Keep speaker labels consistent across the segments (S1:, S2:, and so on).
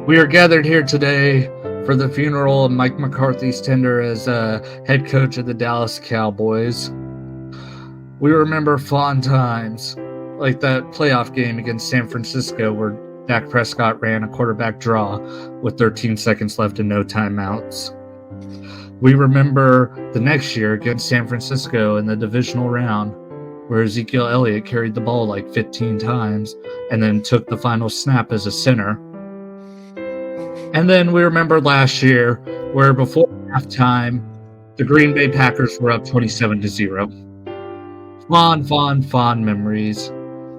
S1: We are gathered here today for the funeral of Mike McCarthy's tenure as head coach of the Dallas Cowboys. We remember fond times, like that playoff game against San Francisco where Dak Prescott ran a quarterback draw with 13 seconds left and no timeouts. We remember the next year against San Francisco in the divisional round where Ezekiel Elliott carried the ball like 15 times and then took the final snap as a center. And then we remember last year where before halftime, the Green Bay Packers were up 27-0. Fond memories.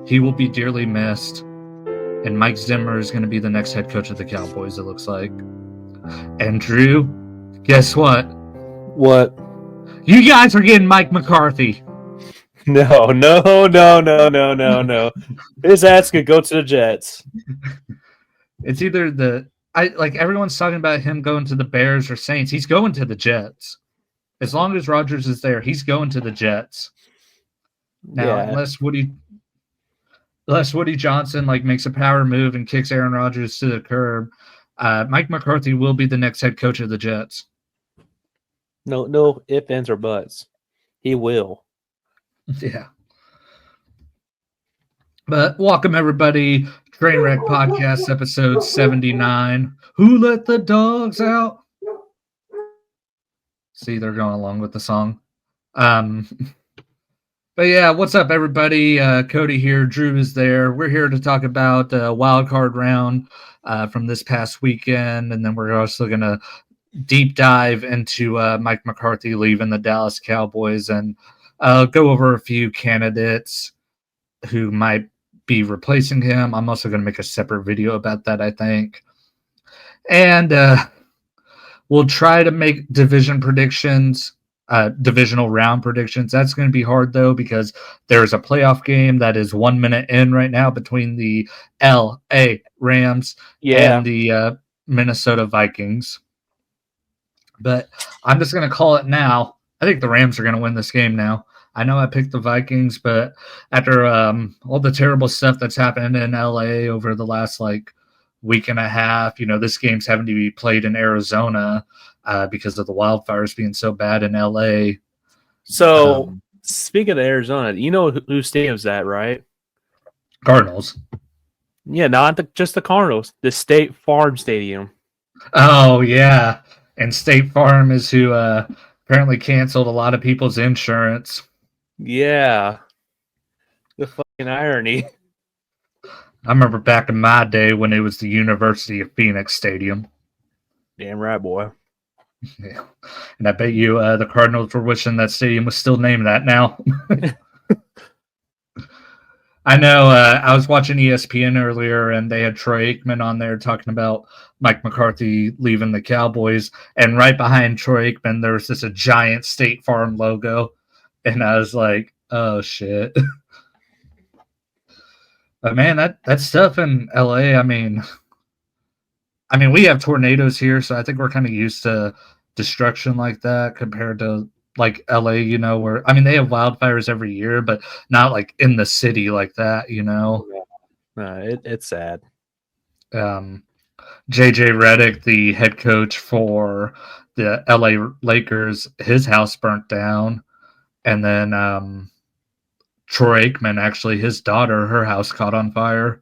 S1: He will be dearly missed. And Mike Zimmer is going to be the next head coach of the Cowboys, it looks like. And Drew, guess what?
S2: What?
S1: You guys are getting Mike McCarthy.
S2: No. His ass could go to the Jets.
S1: It's either everyone's talking about him going to the Bears or Saints. He's going to the Jets. As long as Rodgers is there, he's going to the Jets. Now, unless Woody Johnson makes a power move and kicks Aaron Rodgers to the curb, Mike McCarthy will be the next head coach of the Jets.
S2: No ifs, ands, or buts. He will.
S1: Yeah. But welcome everybody. Trainwreck Podcast, episode 79. Who let the dogs out? See, they're going along with the song. But yeah, what's up, everybody? Cody here. Drew is there. We're here to talk about wild card round from this past weekend, and then we're also going to deep dive into Mike McCarthy leaving the Dallas Cowboys and go over a few candidates who might be replacing him. I'm also going to make a separate video about that, I think. And we'll try to make divisional round predictions. That's going to be hard, though, because there's a playoff game that is 1 minute in right now between the L.A. Rams and the Minnesota Vikings. But I'm just going to call it now. I think the Rams are going to win this game now. I know I picked the Vikings, but after all the terrible stuff that's happened in LA over the last week and a half, this game's having to be played in Arizona because of the wildfires being so bad in LA.
S2: So, speaking of Arizona, you know who stadium's that, right?
S1: Cardinals.
S2: Yeah, not just the Cardinals, the State Farm Stadium.
S1: Oh, yeah. And State Farm is who apparently canceled a lot of people's insurance.
S2: Yeah. The fucking irony.
S1: I remember back in my day when it was the University of Phoenix Stadium.
S2: Damn right, boy.
S1: Yeah. And I bet you the Cardinals were wishing that stadium was still named that now. I know I was watching ESPN earlier, and they had Troy Aikman on there talking about Mike McCarthy leaving the Cowboys. And right behind Troy Aikman, there was just a giant State Farm logo. And I was like, oh, shit. But, man, that stuff in L.A., I mean, we have tornadoes here, so I think we're kind of used to destruction like that compared to, L.A., where, they have wildfires every year, but not, in the city like that,
S2: It's sad.
S1: J.J. Redick, the head coach for the L.A. Lakers, his house burnt down. And then Troy Aikman, actually, his daughter, her house caught on fire.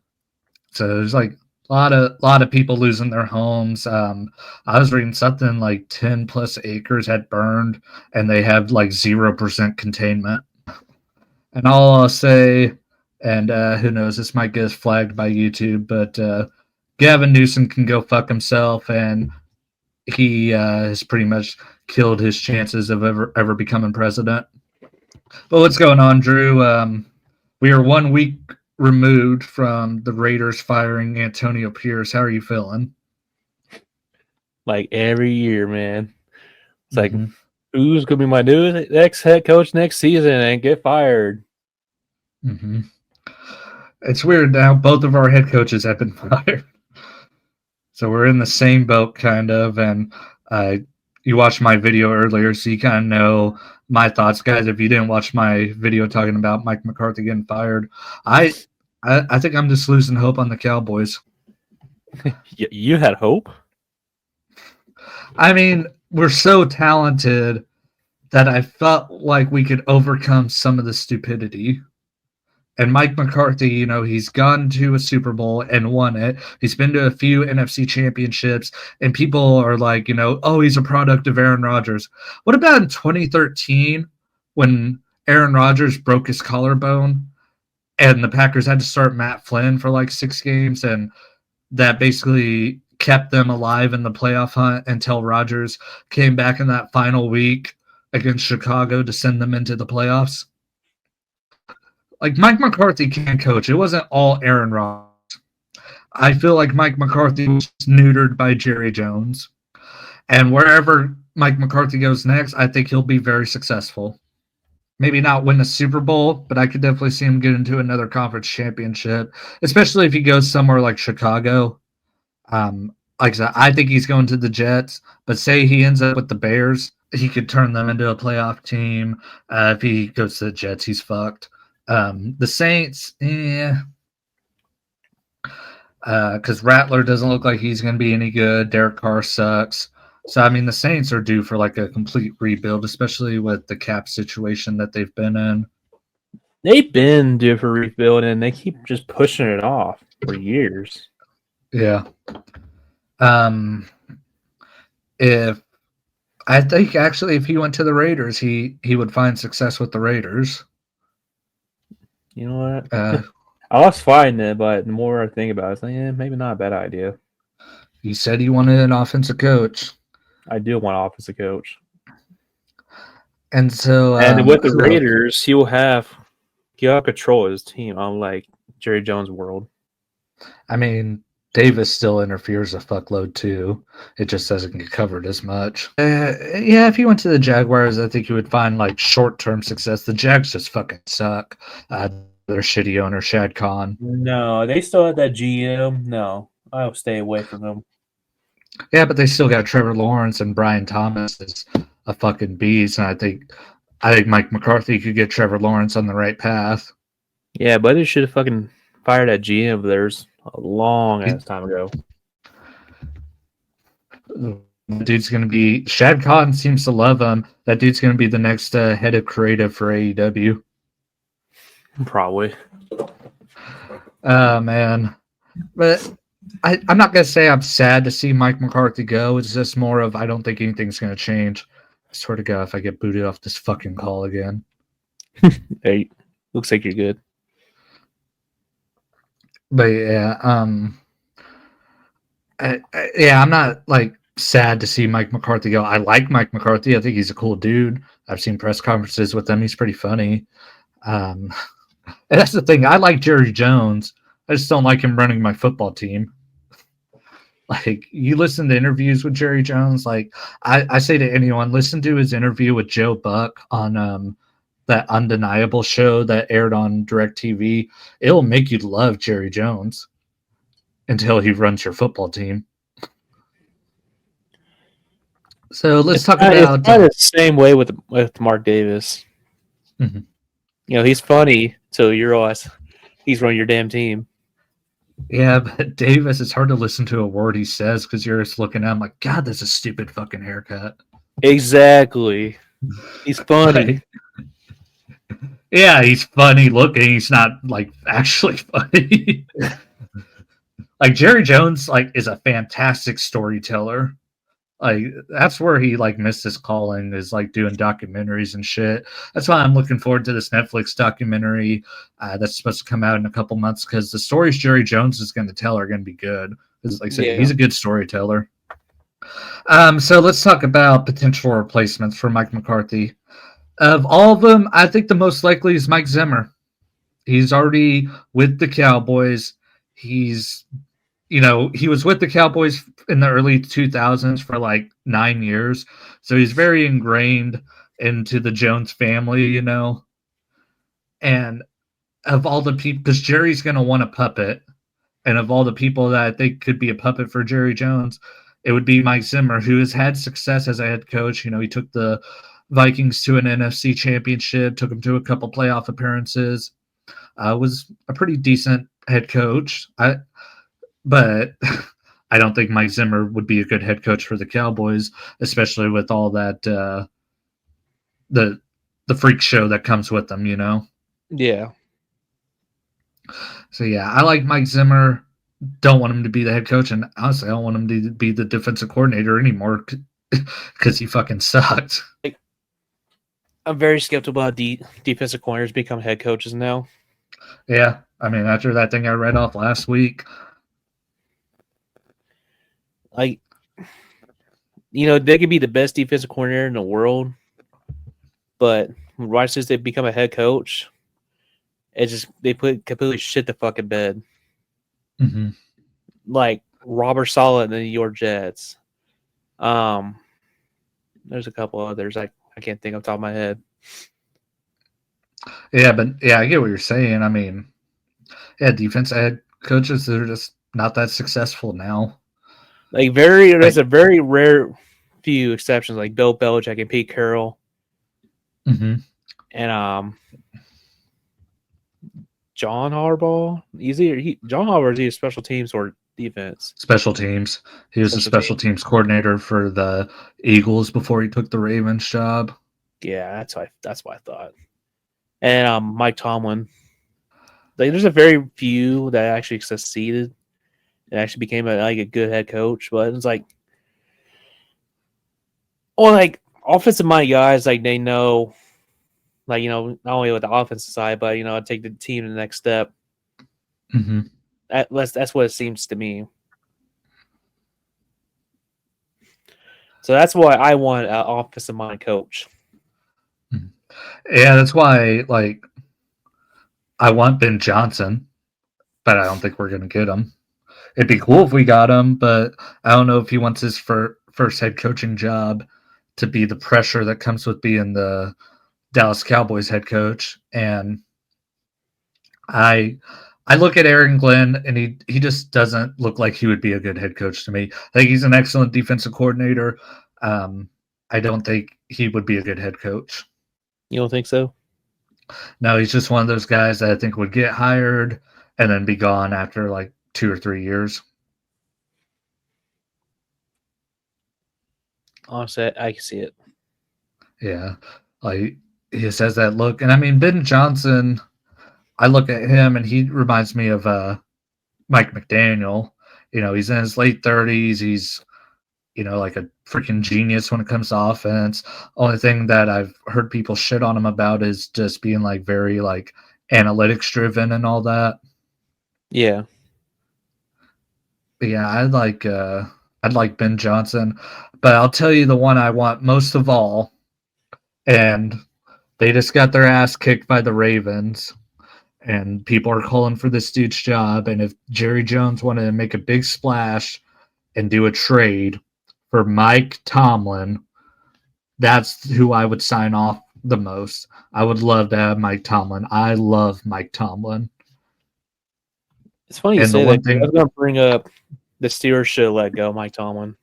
S1: So there's a lot of people losing their homes. I was reading something 10 plus acres had burned, and they have 0% containment. And all I'll say, and who knows, this might get us flagged by YouTube, but Gavin Newsom can go fuck himself, and he has pretty much killed his chances of ever becoming president. But what's going on, Drew? We are 1 week removed from the Raiders firing Antonio Pierce. How are you feeling?
S2: Every year, man. It's who's going to be my new next head coach next season and get fired?
S1: Mm-hmm. It's weird now. Both of our head coaches have been fired. So we're in the same boat, kind of. And you watched my video earlier, so you kind of know my thoughts, guys. If you didn't watch my video talking about Mike McCarthy getting fired, I think I'm just losing hope on the Cowboys.
S2: You had hope?
S1: I mean, we're so talented that I felt like we could overcome some of the stupidity. And Mike McCarthy, he's gone to a Super Bowl and won it. He's been to a few NFC championships, and people are like, oh, he's a product of Aaron Rodgers. What about in 2013 when Aaron Rodgers broke his collarbone and the Packers had to start Matt Flynn for like 6 games, and that basically kept them alive in the playoff hunt until Rodgers came back in that final week against Chicago to send them into the playoffs? Like, Mike McCarthy can coach. It wasn't all Aaron Rodgers. I feel like Mike McCarthy was neutered by Jerry Jones. And wherever Mike McCarthy goes next, I think he'll be very successful. Maybe not win a Super Bowl, but I could definitely see him get into another conference championship, especially if he goes somewhere like Chicago. Like I said, I think he's going to the Jets, but say he ends up with the Bears, he could turn them into a playoff team. If he goes to the Jets, he's fucked. The Saints, because Rattler doesn't look like he's going to be any good. Derek Carr sucks. So, I mean, the Saints are due for like a complete rebuild, especially with the cap situation that they've been in.
S2: They've been due for rebuild, and they keep just pushing it off for years.
S1: Yeah. If I think actually, if he went to the Raiders, he would find success with the Raiders.
S2: You know what? I was fine then, but the more I think about it, it's like, maybe not a bad idea.
S1: You said you wanted an offensive coach.
S2: I do want an offensive coach.
S1: And so,
S2: and with the Raiders, he'll have control of his team, unlike Jerry Jones' world.
S1: I mean, Davis still interferes a fuckload too. It just doesn't get covered as much. Yeah, if he went to the Jaguars, I think he would find like short-term success. The Jags just fucking suck. Their shitty owner, Shad Khan.
S2: No, they still have that GM. No, I'll stay away from them.
S1: Yeah, but they still got Trevor Lawrence, and Brian Thomas is a fucking beast. And I think Mike McCarthy could get Trevor Lawrence on the right path.
S2: Yeah, but they should have fucking fired that GM of theirs a long ass time ago.
S1: That dude's going to be... Shad Khan seems to love him. That dude's going to be the next head of creative for AEW.
S2: Probably.
S1: Man. But I'm not going to say I'm sad to see Mike McCarthy go. It's just more of I don't think anything's going to change. I swear to God, if I get booted off this fucking call again.
S2: Hey, looks like you're good.
S1: But yeah, I'm not like sad to see Mike McCarthy go. I like Mike McCarthy. I think he's a cool dude. I've seen press conferences with him. He's pretty funny. And that's the thing. I like Jerry Jones. I just don't like him running my football team. Like, you listen to interviews with Jerry Jones, like I say to anyone, listen to his interview with Joe Buck on that Undeniable show that aired on DirecTV. It'll make you love Jerry Jones until he runs your football team. So let's talk about...
S2: It's the same way with Mark Davis.
S1: Mm-hmm.
S2: He's funny, so you realize he's running your damn team.
S1: Yeah, but Davis, it's hard to listen to a word he says because you're just looking at him like, God, that's a stupid fucking haircut.
S2: Exactly. He's funny.
S1: Yeah, he's funny looking. He's not like actually funny. Like, Jerry Jones is a fantastic storyteller. Like, that's where he missed his calling, is doing documentaries and shit. That's why I'm looking forward to this Netflix documentary that's supposed to come out in a couple months, because the stories Jerry Jones is going to tell are going to be good. Because like I said, he's a good storyteller. So let's talk about potential replacements for Mike McCarthy. Of all of them, I think the most likely is Mike Zimmer. He's already with the Cowboys. He was with the Cowboys in the early 2000s for 9 years. So he's very ingrained into the Jones family, And of all the people, because Jerry's going to want a puppet, and of all the people that I think could be a puppet for Jerry Jones, it would be Mike Zimmer, who has had success as a head coach. He took the Vikings to an NFC championship, took them to a couple playoff appearances, was a pretty decent head coach. But I don't think Mike Zimmer would be a good head coach for the Cowboys, especially with all that the freak show that comes with them, you know.
S2: Yeah.
S1: So yeah, I like Mike Zimmer. Don't want him to be the head coach, and honestly, I don't want him to be the defensive coordinator anymore because he fucking sucked.
S2: Like, I'm very skeptical about defensive coordinators become head coaches now.
S1: Yeah, I mean, after that thing I read off last week,
S2: Like, you know, they could be the best defensive coordinator in the world, but right since they become a head coach, it just they put completely shit the fucking bed.
S1: mm-hmm.
S2: Like Robert Saleh and the New York Jets. There's a couple others I can't think off the top of my head.
S1: Yeah, but yeah, I get what you're saying. I mean, yeah, defense head coaches, they're just not that successful now.
S2: Like there's a very rare few exceptions, like Bill Belichick and Pete Carroll,
S1: mm-hmm.
S2: and John Harbaugh. John Harbaugh is either special teams or defense.
S1: Special teams. He was a special teams coordinator for the Eagles before he took the Ravens job.
S2: Yeah, that's what I thought. And Mike Tomlin. Like, there's a very few that actually succeeded and actually became a good head coach, but it's like, like offensive minded guys, like they know, like, you know, not only with the offensive side, but, you know, take the team to the next step.
S1: Mm-hmm.
S2: That's what it seems to me. So that's why I want an offensive minded coach.
S1: Yeah, that's why, like, I want Ben Johnson, but I don't think we're going to get him. It'd be cool if we got him, but I don't know if he wants his first head coaching job to be the pressure that comes with being the Dallas Cowboys head coach. And I look at Aaron Glenn, and he just doesn't look like he would be a good head coach to me. I think he's an excellent defensive coordinator. I don't think he would be a good head coach.
S2: You don't think so?
S1: No, he's just one of those guys that I think would get hired and then be gone after like 2 or 3 years.
S2: Honestly, I can see it.
S1: Yeah, like he just has that look, and I mean Ben Johnson. I look at him, and he reminds me of Mike McDaniel. You know, he's in his late 30s. He's like a freaking genius when it comes to offense. Only thing that I've heard people shit on him about is just being like very like analytics driven and all that.
S2: Yeah.
S1: But yeah, I'd like Ben Johnson, but I'll tell you the one I want most of all, and they just got their ass kicked by the Ravens, and people are calling for this dude's job. And if Jerry Jones wanted to make a big splash and do a trade for Mike Tomlin, that's who I would sign off the most. I would love to have Mike Tomlin. I love Mike Tomlin.
S2: It's funny you say that. I was going to bring up the Steelers should let go Mike Tomlin.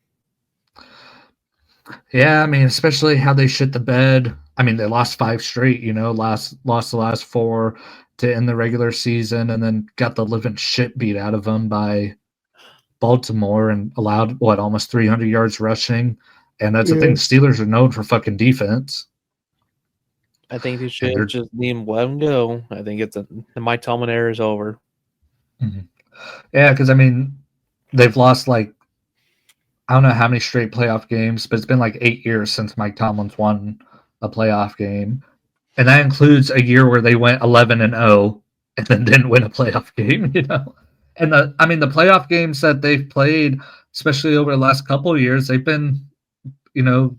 S1: Yeah, I mean, especially how they shit the bed. I mean, they lost 5 straight, lost the last 4 to end the regular season, and then got the living shit beat out of them by Baltimore and allowed, almost 300 yards rushing. And that's the thing. The Steelers are known for fucking defense.
S2: I think they should just let him go. I think the Mike Tomlin era is over.
S1: Mm-hmm. Yeah, because, I mean, they've lost, I don't know how many straight playoff games, but it's been 8 years since Mike Tomlin's won a playoff game. And that includes a year where they went 11-0 and then didn't win a playoff game, And the playoff games that they've played, especially over the last couple of years, they've been,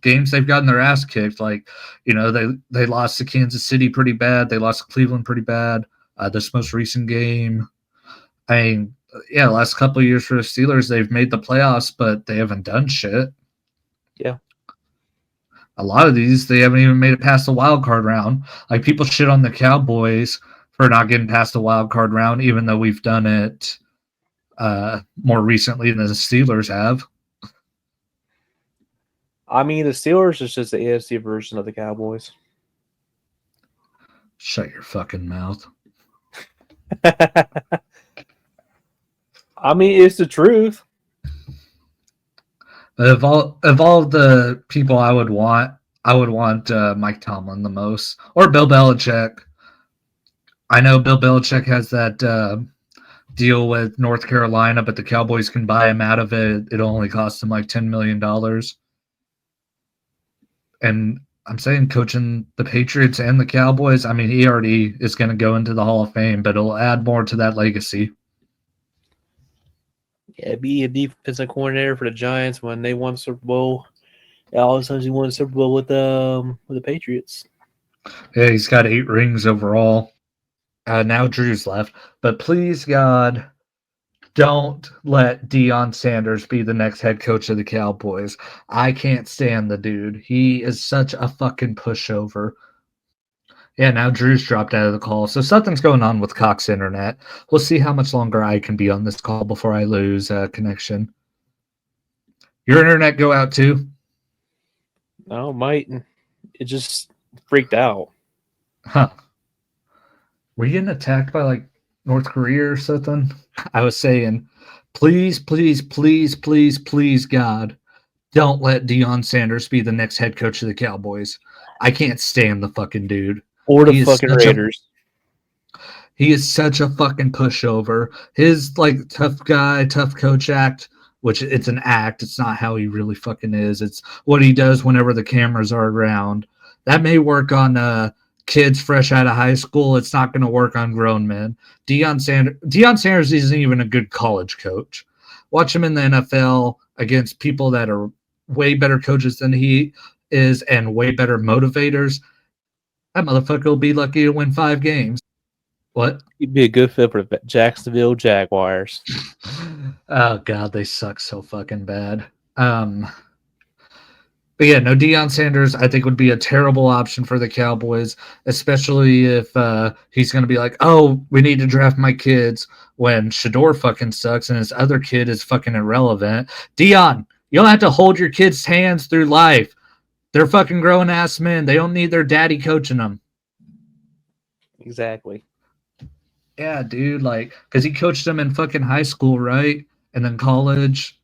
S1: games they've gotten their ass kicked. They lost to Kansas City pretty bad. They lost to Cleveland pretty bad. This most recent game, the last couple of years for the Steelers, they've made the playoffs, but they haven't done shit.
S2: Yeah.
S1: A lot of these, they haven't even made it past the wild card round. People shit on the Cowboys for not getting past the wild card round, even though we've done it more recently than the Steelers have.
S2: I mean, the Steelers is just the AFC version of the Cowboys.
S1: Shut your fucking mouth.
S2: I mean, it's the truth.
S1: Of all the people I would want Mike Tomlin the most, or Bill Belichick. I know Bill Belichick has that deal with North Carolina, but the Cowboys can buy him out of it. It only costs him like $10 million. And I'm saying coaching the Patriots and the Cowboys, I mean, he already is going to go into the Hall of Fame, but it'll add more to that legacy.
S2: Yeah, be a defensive coordinator for the Giants when they won the Super Bowl. All of a sudden, he won the Super Bowl with the Patriots.
S1: Yeah, he's got 8 rings overall. Now Drew's left, but please God, don't let Deion Sanders be the next head coach of the Cowboys. I can't stand the dude. He is such a fucking pushover. Yeah, now Drew's dropped out of the call, so something's going on with Cox Internet. We'll see how much longer I can be on this call before I lose connection. Your internet go out too?
S2: Oh, might it just freaked out?
S1: Huh. Were you getting attacked by like North Korea or something? I was saying, please, please, please, please, please, God, don't let Deion Sanders be the next head coach of the Cowboys. I can't stand the fucking dude.
S2: Or the
S1: He is
S2: fucking
S1: such a
S2: Raiders.
S1: he is such a fucking pushover. His like tough guy, tough coach act, which it's an act. It's not how he really fucking is. It's what he does whenever the cameras are around. That may work on kids fresh out of high school. It's not going to work on grown men. Deion Sanders isn't even a good college coach. Watch him in the NFL against people that are way better coaches than he is and way better motivators. That motherfucker will be lucky to win 5 games. What?
S2: He'd be a good fit for the Jacksonville Jaguars.
S1: Oh god, they suck so fucking bad. But yeah, no, Deion Sanders, I think would be a terrible option for the Cowboys, especially if he's going to be like, "Oh, we need to draft my kids," when Shador fucking sucks and his other kid is fucking irrelevant. Deion, you don't have to hold your kids' hands through life. They're fucking grown ass men. They don't need their daddy coaching them.
S2: Exactly.
S1: Yeah, dude, like, because he coached them in fucking high school, right? And then college.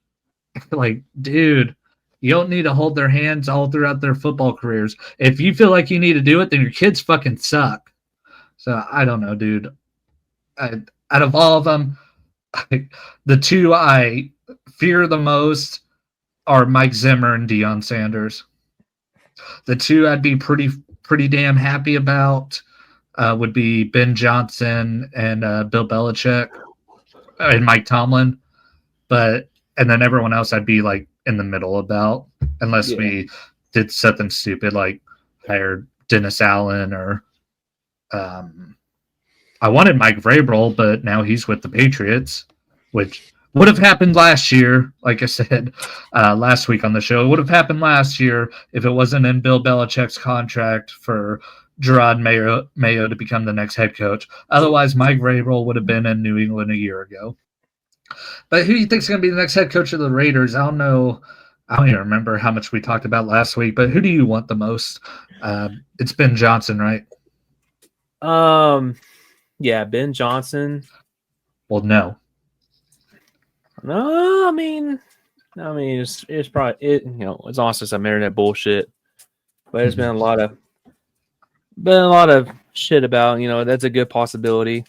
S1: Like, dude, you don't need to hold their hands all throughout their football careers. If you feel like you need to do it, then your kids fucking suck. So I don't know, dude. Out of all of them, the two I fear the most are Mike Zimmer and Deion Sanders. The two I'd be pretty damn happy about would be Ben Johnson and Bill Belichick and Mike Tomlin. And then everyone else I'd be like in the middle about, unless we did something stupid like hired Dennis Allen or I wanted Mike Vrabel, but now he's with the Patriots, which would have happened last year. Like I said last week on the show, it would have happened last year if it wasn't in Bill Belichick's contract for Gerard Mayo to become the next head coach. Otherwise, Mike Vrabel would have been in New England a year ago. But who do you think is going to be the next head coach of the Raiders? I don't know. I don't even remember how much we talked about last week, but who do you want the most? It's Ben Johnson, right?
S2: Yeah, Ben Johnson.
S1: Well, no.
S2: No, I mean, it's probably it. You know, it's honestly some internet bullshit, but there's been a lot of shit about. You know, that's a good possibility.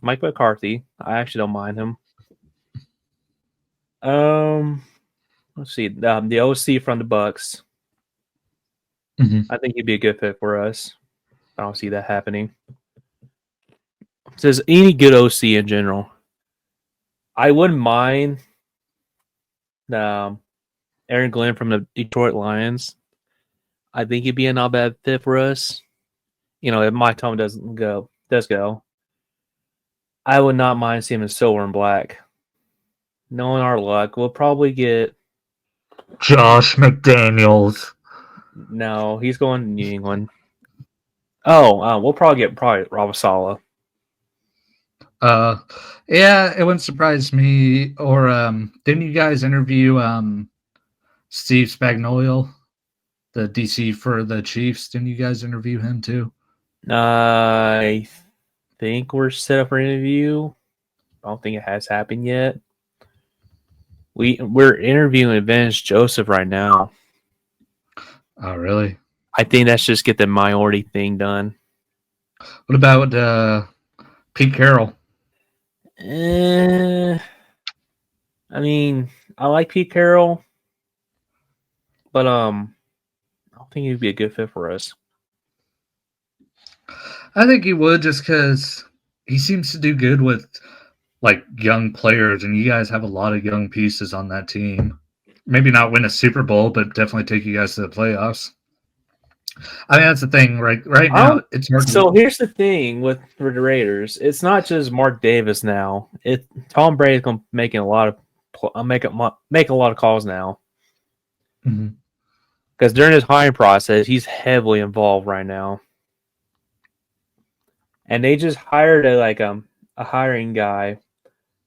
S2: Mike McCarthy. I actually don't mind him. Let's see. The OC from the Bucks. I think he'd be a good fit for us. I don't see that happening. It says any good OC in general. I wouldn't mind Aaron Glenn from the Detroit Lions. I think he'd be a not bad fit for us. You know, if Mike Tomlin does go, I would not mind seeing him in silver and black. Knowing our luck, we'll probably get
S1: Josh McDaniels.
S2: No, he's going to New England. We'll probably get Rob Saleh.
S1: Yeah, it wouldn't surprise me. Or didn't you guys interview Steve Spagnuolo, the DC for the Chiefs? Didn't you guys interview him too?
S2: I think we're set up for an interview. I don't think it has happened yet. We're interviewing Vance Joseph right now.
S1: Oh, really?
S2: I think that's just get the minority thing done.
S1: What about Pete Carroll?
S2: I mean, I like Pete Carroll, but I don't think he'd be a good fit for us.
S1: I think he would, just because he seems to do good with like young players, and you guys have a lot of young pieces on that team. Maybe not win a Super Bowl, but definitely take you guys to the playoffs. I mean, that's the thing. Right now, it's hard.
S2: So here's the thing with the Raiders. It's not just Mark Davis now. Tom Brady's gonna making a lot of make a lot of calls now.
S1: Mhm.
S2: Because during his hiring process, he's heavily involved right now. And they just hired a hiring guy,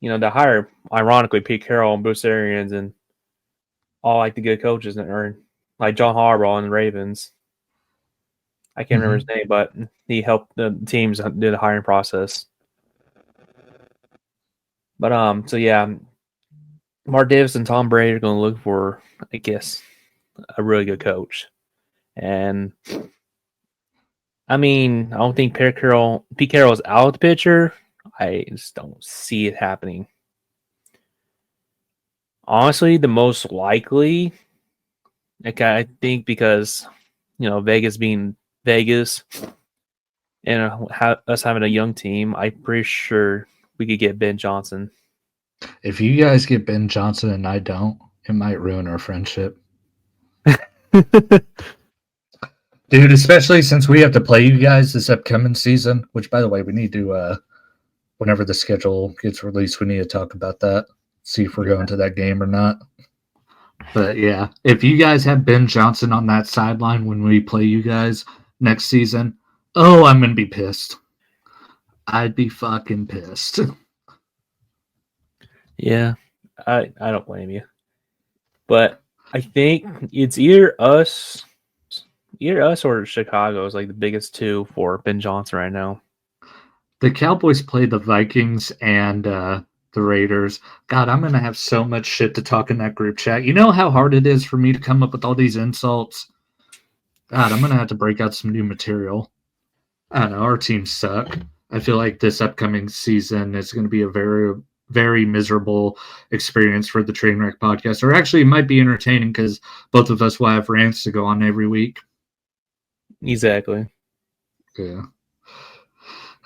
S2: to hire ironically Pete Carroll and Bruce Arians and all like the good coaches or like John Harbaugh and the Ravens. I can't remember his name, but he helped the teams do the hiring process. But so yeah, Mark Davis and Tom Brady are going to look for, I guess, a really good coach. And I mean, I don't think Pete Carroll is out of the picture. I just don't see it happening. Honestly, the most likely, I think because Vegas being Vegas and us having a young team, I'm pretty sure we could get Ben Johnson.
S1: If you guys get Ben Johnson and I don't, it might ruin our friendship. Dude, especially since we have to play you guys this upcoming season, which, by the way, we need to, whenever the schedule gets released, we need to talk about that, see if we're going to that game or not. But, yeah, if you guys have Ben Johnson on that sideline when we play you guys next season, I'm going to be pissed. I'd be fucking pissed.
S2: Yeah, I don't blame you. But I think it's either us or Chicago is like the biggest two for Ben Johnson right now.
S1: The Cowboys play the Vikings and the Raiders. God, I'm going to have so much shit to talk in that group chat. You know how hard it is for me to come up with all these insults? God, I'm going to have to break out some new material. I don't know. Our teams suck. I feel like this upcoming season is going to be a very, very miserable experience for the Trainwreck podcast. Or actually, it might be entertaining because both of us will have rants to go on every week.
S2: Exactly.
S1: Yeah.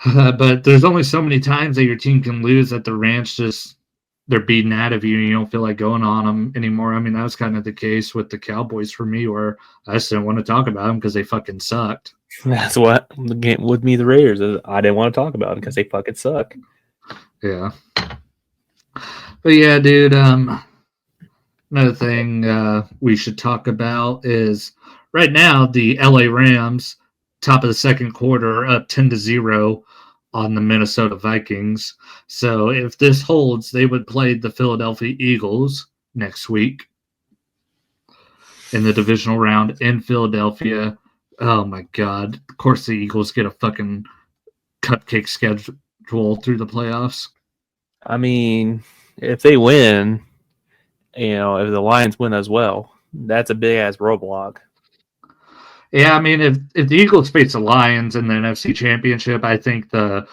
S1: But there's only so many times that your team can lose that the rants they're beating out of you and you don't feel like going on them anymore. I mean, that was kind of the case with the Cowboys for me, where I just didn't want to talk about them because they fucking sucked.
S2: That's what the game with me, the Raiders, is I didn't want to talk about them because they fucking suck.
S1: Yeah. But yeah, dude, another thing we should talk about is right now the LA Rams, top of the second quarter, up 10-0 on the Minnesota Vikings. So if this holds, they would play the Philadelphia Eagles next week in the divisional round in Philadelphia. Oh my God. Of course the Eagles get a fucking cupcake schedule through the playoffs.
S2: I mean, if they win, if the Lions win as well, that's a big ass roadblock.
S1: Yeah, I mean, if the Eagles face the Lions in the NFC Championship, I think the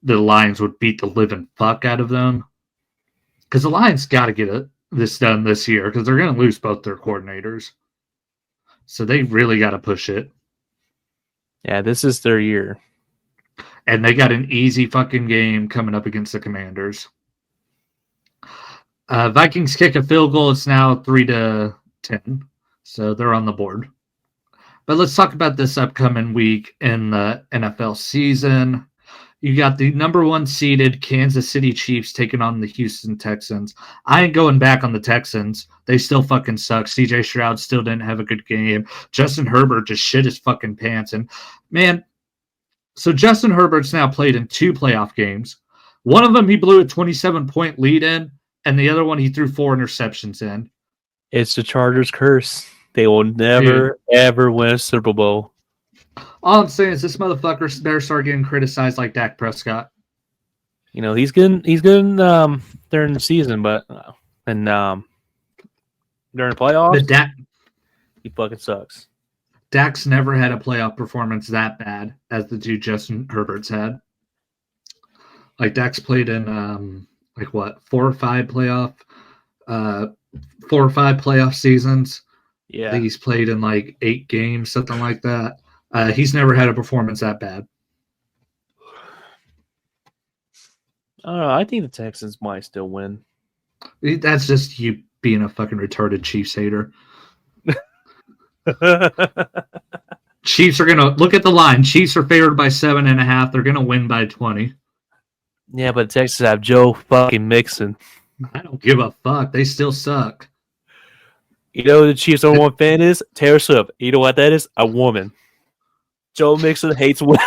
S1: Lions would beat the living fuck out of them. Because the Lions got to get this done this year because they're going to lose both their coordinators. So they really got to push it.
S2: Yeah, this is their year.
S1: And they got an easy fucking game coming up against the Commanders. Vikings kick a field goal. It's now 3-10. So they're on the board. But let's talk about this upcoming week in the NFL season. You got the number one seeded Kansas City Chiefs taking on the Houston Texans. I ain't going back on the Texans. They still fucking suck. CJ Stroud still didn't have a good game. Justin Herbert just shit his fucking pants. And, man, so Justin Herbert's now played in 2 playoff games. One of them he blew a 27-point lead in, and the other one he threw 4 interceptions in.
S2: It's the Chargers' curse. They will never, ever win a Super Bowl.
S1: All I'm saying is this motherfucker better start getting criticized like Dak Prescott.
S2: He's good during the season, but during playoffs.
S1: But
S2: He fucking sucks.
S1: Dak's never had a playoff performance that bad as the two Justin Herberts had. Like Dak's played in like what 4 or 5 playoff seasons. I
S2: Yeah,
S1: think he's played in like 8 games, something like that. He's never had a performance that bad.
S2: I don't know. I think the Texans might still win.
S1: That's just you being a fucking retarded Chiefs hater. Chiefs are gonna look at the line. Chiefs are favored by 7.5. They're gonna win by 20.
S2: Yeah, but the Texans have Joe fucking Mixon.
S1: I don't give a fuck. They still suck.
S2: You know who the Chiefs' number one fan is? Taylor Swift. You know what that is? A woman. Joe Mixon hates women.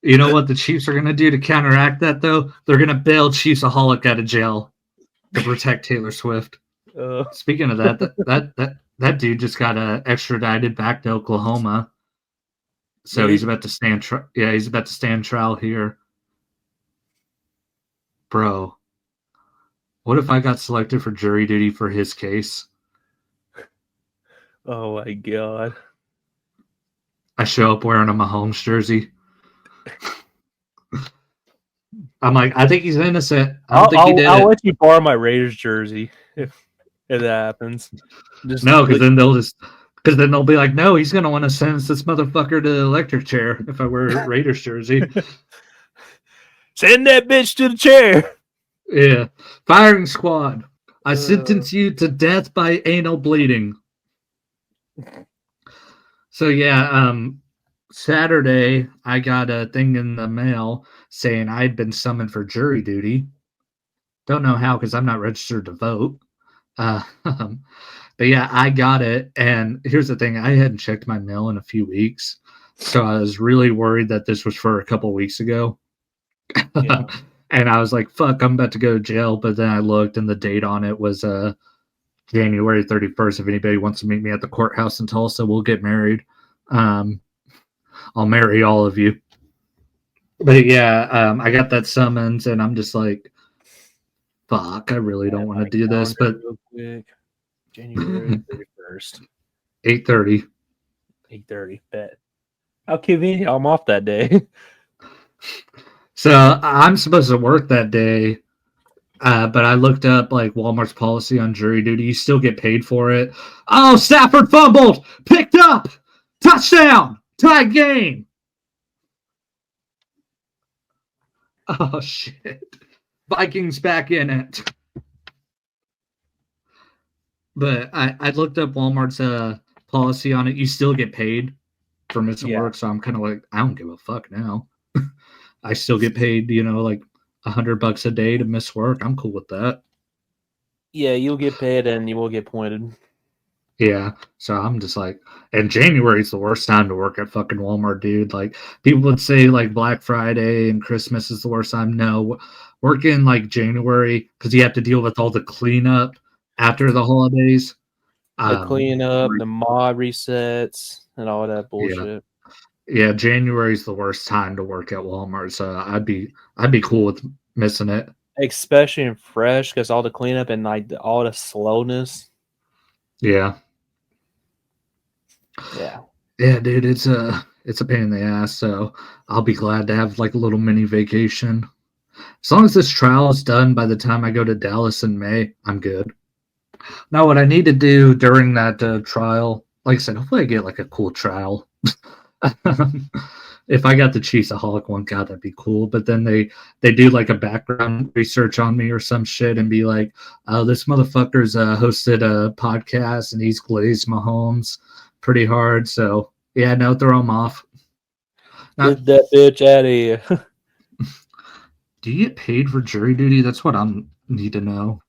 S1: You know what the Chiefs are gonna do to counteract that though? They're gonna bail Chiefsaholic out of jail to protect Taylor Swift. Speaking of that dude just got extradited back to Oklahoma, so he's about to stand. He's about to stand trial here, bro. What if I got selected for jury duty for his case?
S2: Oh my god!
S1: I show up wearing a Mahomes jersey. I'm like, I think he's innocent. I don't think he did
S2: I'll
S1: it.
S2: let you borrow my Raiders jersey if that happens.
S1: No, because then they'll be like, no, he's gonna want to sentence this motherfucker to the electric chair if I wear a Raiders jersey.
S2: Send that bitch to the chair.
S1: Yeah, firing squad. I sentence you to death by anal bleeding. So yeah, Saturday I got a thing in the mail saying I'd been summoned for jury duty. Don't know how because I'm not registered to vote. But yeah, I got it. And here's the thing: I hadn't checked my mail in a few weeks, so I was really worried that this was for a couple weeks ago. Yeah. And I was like, "Fuck, I'm about to go to jail." But then I looked, and the date on it was January 31st. If anybody wants to meet me at the courthouse in Tulsa, we'll get married. I'll marry all of you. But yeah, I got that summons, and I'm just like, fuck, I really don't want to do this. But
S2: real quick. January 31st.
S1: 8:30.
S2: 8:30. Bet. How convenient. I'm off that day.
S1: So I'm supposed to work that day, but I looked up like Walmart's policy on jury duty. You still get paid for it. Oh, Stafford fumbled, picked up, touchdown, tie game. Oh shit! Vikings back in it. But I looked up Walmart's policy on it. You still get paid for missing work, so I'm kind of like, I don't give a fuck now. I still get paid, like $100 a day to miss work. I'm cool with that.
S2: Yeah, you'll get paid and you will get pointed.
S1: Yeah, so I'm just like, and January is the worst time to work at fucking Walmart, dude. Like, people would say like Black Friday and Christmas is the worst time. No, working like January because you have to deal with all the cleanup after the holidays.
S2: The cleanup, the mod resets, and all that bullshit.
S1: Yeah, January is the worst time to work at Walmart, so I'd be cool with missing it.
S2: Especially in fresh, because all the cleanup and like all the slowness.
S1: Yeah.
S2: Yeah.
S1: Yeah, dude, it's a pain in the ass, so I'll be glad to have like a little mini vacation. As long as this trial is done by the time I go to Dallas in May, I'm good. Now, what I need to do during that trial, like I said, hopefully I get like a cool trial. If I got the Chiefsaholic one, God, that'd be cool. But then they do like a background research on me or some shit and be like, "Oh, this motherfucker's hosted a podcast and he's glazed Mahomes pretty hard." So yeah, no, throw him off.
S2: Get that bitch out of here.
S1: Do you get paid for jury duty? That's what I need to know,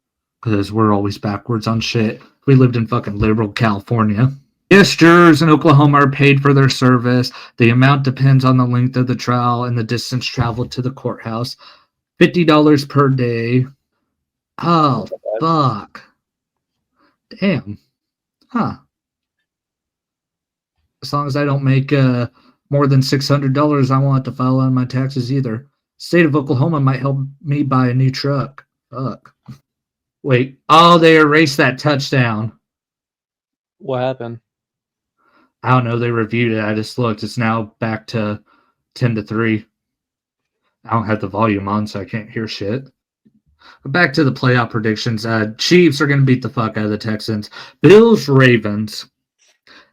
S1: because we're always backwards on shit. We lived in fucking liberal California. Yes, jurors in Oklahoma are paid for their service. The amount depends on the length of the trial and the distance traveled to the courthouse. $50 per day. Oh, fuck. Damn. Huh. As long as I don't make more than $600, I won't have to file on my taxes either. State of Oklahoma might help me buy a new truck. Fuck. Wait. Oh, they erased that touchdown.
S2: What happened?
S1: I don't know. They reviewed it. I just looked. It's now back to 10-3. I don't have the volume on, so I can't hear shit. But back to the playoff predictions. Chiefs are going to beat the fuck out of the Texans. Bills, Ravens.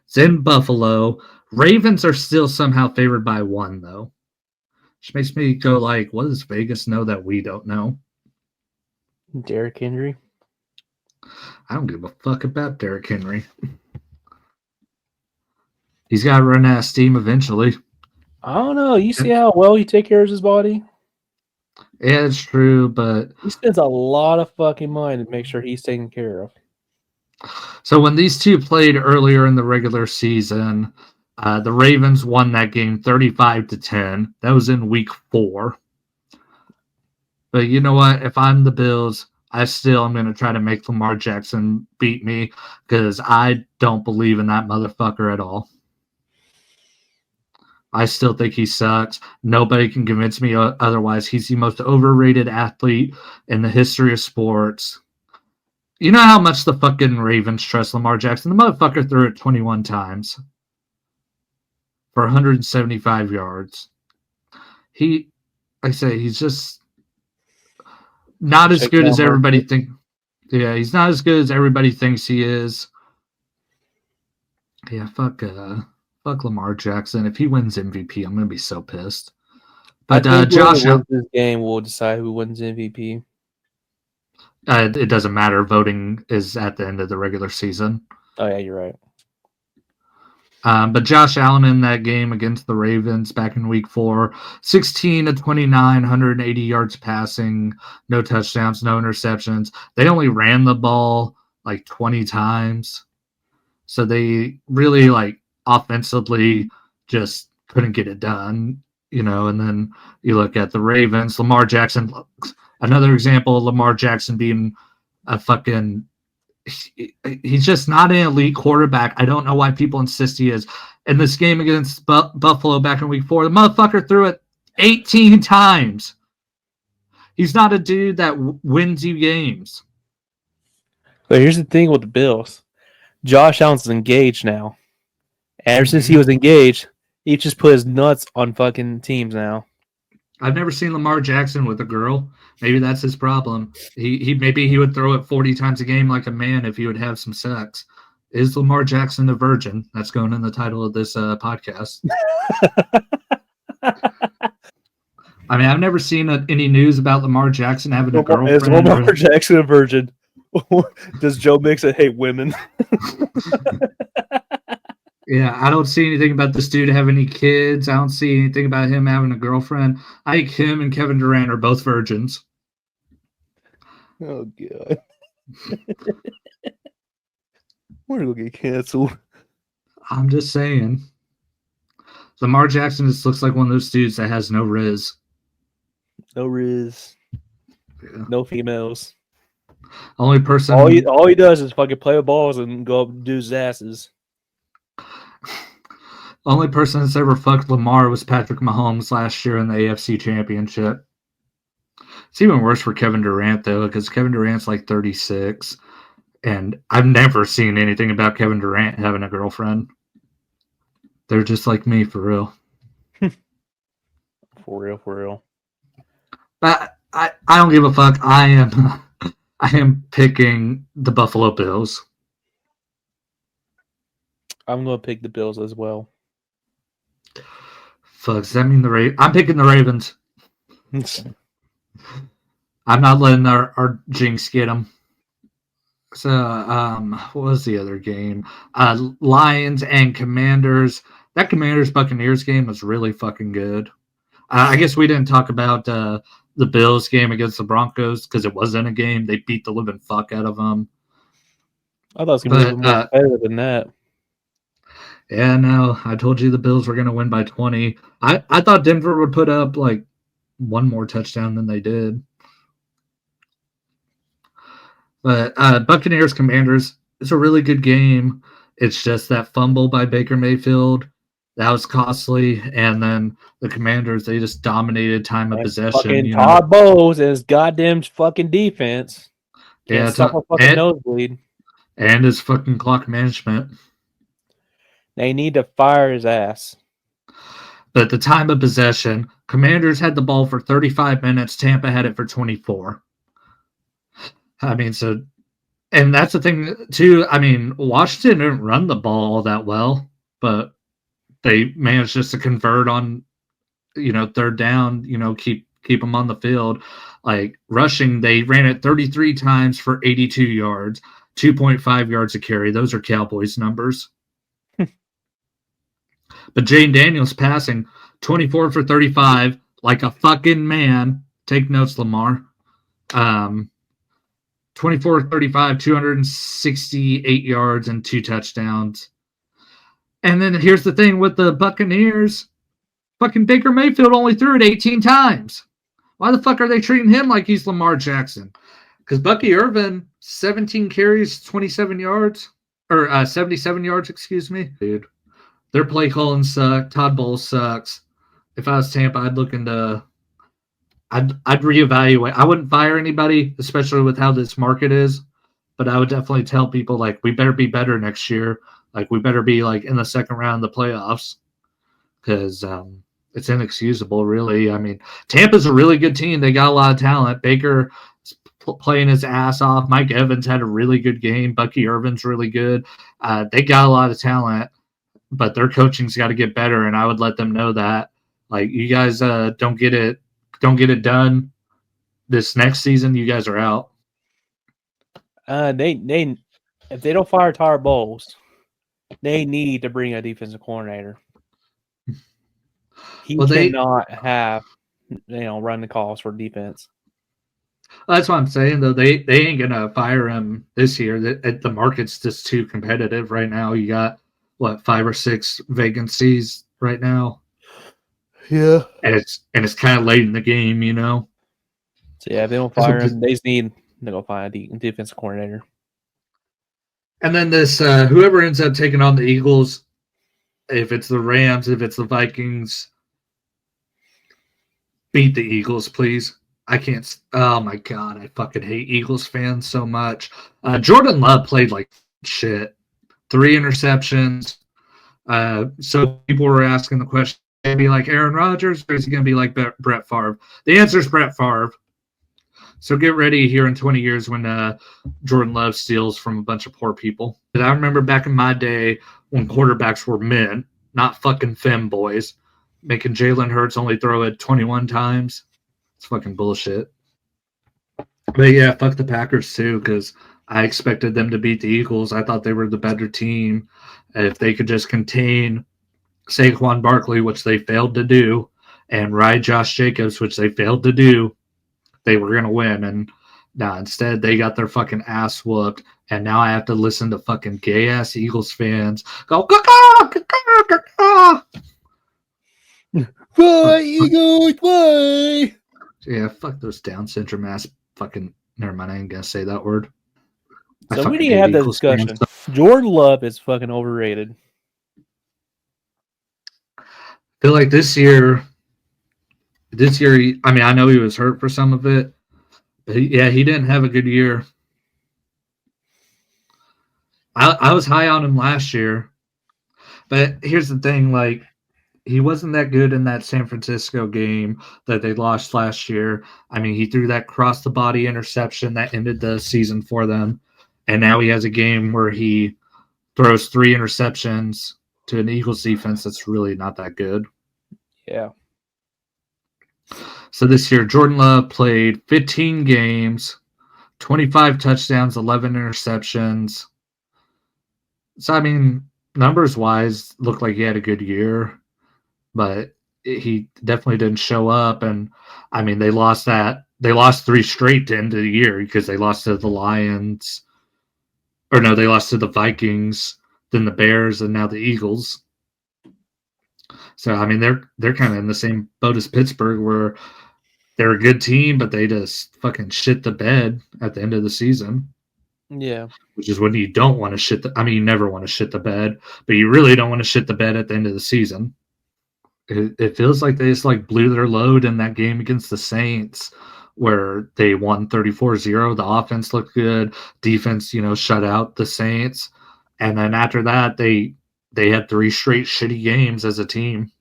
S1: It's in Buffalo. Ravens are still somehow favored by 1, though. Which makes me go like, what does Vegas know that we don't know?
S2: Derrick Henry.
S1: I don't give a fuck about Derrick Henry. He's got to run out of steam eventually.
S2: I don't know. You see how well he take care of his body?
S1: Yeah, it's true, but
S2: he spends a lot of fucking money to make sure he's taken care of.
S1: So when these two played earlier in the regular season, the Ravens won that game 35-10. That was in week 4. But you know what? If I'm the Bills, I still am going to try to make Lamar Jackson beat me because I don't believe in that motherfucker at all. I still think he sucks. Nobody can convince me otherwise. He's the most overrated athlete in the history of sports. You know how much the fucking Ravens trust Lamar Jackson? The motherfucker threw it 21 times for 175 yards. Like I say, he's just not as good as everybody thinks. Yeah, he's not as good as everybody thinks he is. Yeah, fuck Lamar Jackson. If he wins MVP, I'm gonna be so pissed. But Josh,
S2: wins this game will decide who wins MVP.
S1: It doesn't matter. Voting is at the end of the regular season.
S2: Oh yeah, you're right.
S1: But Josh Allen in that game against the Ravens back in week 4, 16-29, 180 yards passing, no touchdowns, no interceptions. They only ran the ball like 20 times. So they really offensively just couldn't get it done, and then you look at the Ravens, Lamar Jackson, another example of Lamar Jackson being a fucking he's just not an elite quarterback. I don't know why people insist he is. In this game against Buffalo back in week 4, the motherfucker threw it 18 times. He's not a dude that wins you games.
S2: But here's the thing with the Bills. Josh Allen's engaged now. Ever since he was engaged, he just put his nuts on fucking teams now.
S1: I've never seen Lamar Jackson with a girl. Maybe that's his problem. Maybe he would throw it 40 times a game like a man if he would have some sex. Is Lamar Jackson a virgin? That's going in the title of this podcast. I mean, I've never seen any news about Lamar Jackson having a girlfriend.
S2: Is Lamar Jackson a virgin? Does Joe Mixon hate women?
S1: Yeah, I don't see anything about this dude having any kids. I don't see anything about him having a girlfriend. I think him and Kevin Durant are both virgins.
S2: Oh, God. We're going to get canceled.
S1: I'm just saying. Lamar Jackson just looks like one of those dudes that has no riz.
S2: No riz. Yeah. No females.
S1: Only person.
S2: All he does is fucking play with balls and go up and do his asses.
S1: Only person that's ever fucked Lamar was Patrick Mahomes last year in the AFC Championship. It's even worse for Kevin Durant, though, because Kevin Durant's like 36, and I've never seen anything about Kevin Durant having a girlfriend. They're just like me, for real.
S2: For real.
S1: But I don't give a fuck. I am picking the Buffalo Bills.
S2: I'm going to pick the Bills as well.
S1: Fuck, does that mean I'm picking the Ravens. I'm not letting our jinx get them. So, what was the other game? Lions and Commanders. That Commanders-Buccaneers game was really fucking good. I guess we didn't talk about the Bills game against the Broncos because it wasn't a game. They beat the living fuck out of them.
S2: I thought it was going to be a little more competitive than that.
S1: Yeah, no, I told you the Bills were going to win by 20. I thought Denver would put up like one more touchdown than they did. But Buccaneers Commanders is a really good game. It's just that fumble by Baker Mayfield that was costly, and then the Commanders, they just dominated time of
S2: And
S1: possession.
S2: fucking Todd Bowles and his goddamn fucking defense can't
S1: Yeah,
S2: stop a fucking nosebleed.
S1: and his fucking clock management.
S2: They need to fire his ass.
S1: But at the time of possession, Commanders had the ball for 35 minutes. Tampa had it for 24. I mean, so, and that's the thing too. I mean, Washington didn't run the ball all that well, but they managed just to convert on, third down. Keep them on the field. Like rushing, they ran it 33 times for 82 yards, 2.5 yards a carry. Those are Cowboys numbers. But Jane Daniels passing 24 for 35 like a fucking man. Take notes, Lamar. 24-35, 268 yards and 2 touchdowns. And then here's the thing with the Buccaneers. Fucking Baker Mayfield only threw it 18 times. Why the fuck are they treating him like he's Lamar Jackson? Because Bucky Irvin, 17 carries, 27 yards. Or 77 yards, excuse me. Dude, their play calling sucked. Todd Bowles sucks. If I was Tampa, I'd look into... I'd reevaluate. I wouldn't fire anybody, especially with how this market is. But I would definitely tell people, like, we better be better next year. Like, we better be, like, in the second round of the playoffs. Because it's inexcusable, really. I mean, Tampa's a really good team. They got a lot of talent. Baker playing his ass off. Mike Evans had a really good game. Bucky Irvin's really good. They got a lot of talent, but their coaching's got to get better, and I would let them know that. Like, you guys don't get it done this next season, you guys are out.
S2: They if they don't fire Todd Bowles, they need to bring a defensive coordinator. He cannot have run the calls for defense.
S1: That's what I'm saying, though. They ain't gonna fire him this year. The market's just too competitive right now. You got 5 or 6 vacancies right now.
S2: Yeah,
S1: and it's kind of late in the game,
S2: So yeah, if they don't fire him, they just need to go find a defensive coordinator.
S1: And then this whoever ends up taking on the Eagles, if it's the Rams, if it's the Vikings, beat the Eagles, please. I can't. Oh my god, I fucking hate Eagles fans so much. Jordan Love played like shit. 3 interceptions. So people were asking the question. Be like Aaron Rodgers, or is he going to be like Brett Favre? The answer is Brett Favre. So get ready here in 20 years when Jordan Love steals from a bunch of poor people. But I remember back in my day when quarterbacks were men, not fucking femboys, making Jalen Hurts only throw it 21 times. It's fucking bullshit. But yeah, fuck the Packers too, because I expected them to beat the Eagles. I thought they were the better team. If they could just contain Saquon Barkley, which they failed to do, and ride Josh Jacobs, which they failed to do, they were going to win. And instead they got their fucking ass whooped. And now I have to listen to fucking gay ass Eagles fans go, caw, caw, caw, caw.
S2: Fly, Eagles, fly.
S1: Yeah, fuck those Down syndrome ass fucking. Never mind, I ain't going to say that word.
S2: So we need to have that discussion. Jordan Love is fucking overrated.
S1: I feel like this year, I mean, I know he was hurt for some of it, but he didn't have a good year. I was high on him last year, but here's the thing, like, he wasn't that good in that San Francisco game that they lost last year. I mean, he threw that cross-the-body interception that ended the season for them, and now he has a game where he throws 3 interceptions to an Eagles defense that's really not that good.
S2: Yeah.
S1: So this year, Jordan Love played 15 games, 25 touchdowns, 11 interceptions. So, I mean, numbers-wise, looked like he had a good year, but he definitely didn't show up. And, I mean, they lost 3 straight to end of the year because they lost to the Lions. Or no, they lost to the Vikings, then the Bears, and now the Eagles. So, I mean, they're kind of in the same boat as Pittsburgh, where they're a good team, but they just fucking shit the bed at the end of the season.
S2: Yeah.
S1: which is when you don't want to shit the. I mean, you never want to shit the bed, but you really don't want to shit the bed at the end of the season. It feels like they just like blew their load in that game against the Saints where they won 34-0. The offense looked good. Defense, shut out the Saints. And then after that, they had 3 straight shitty games as a team.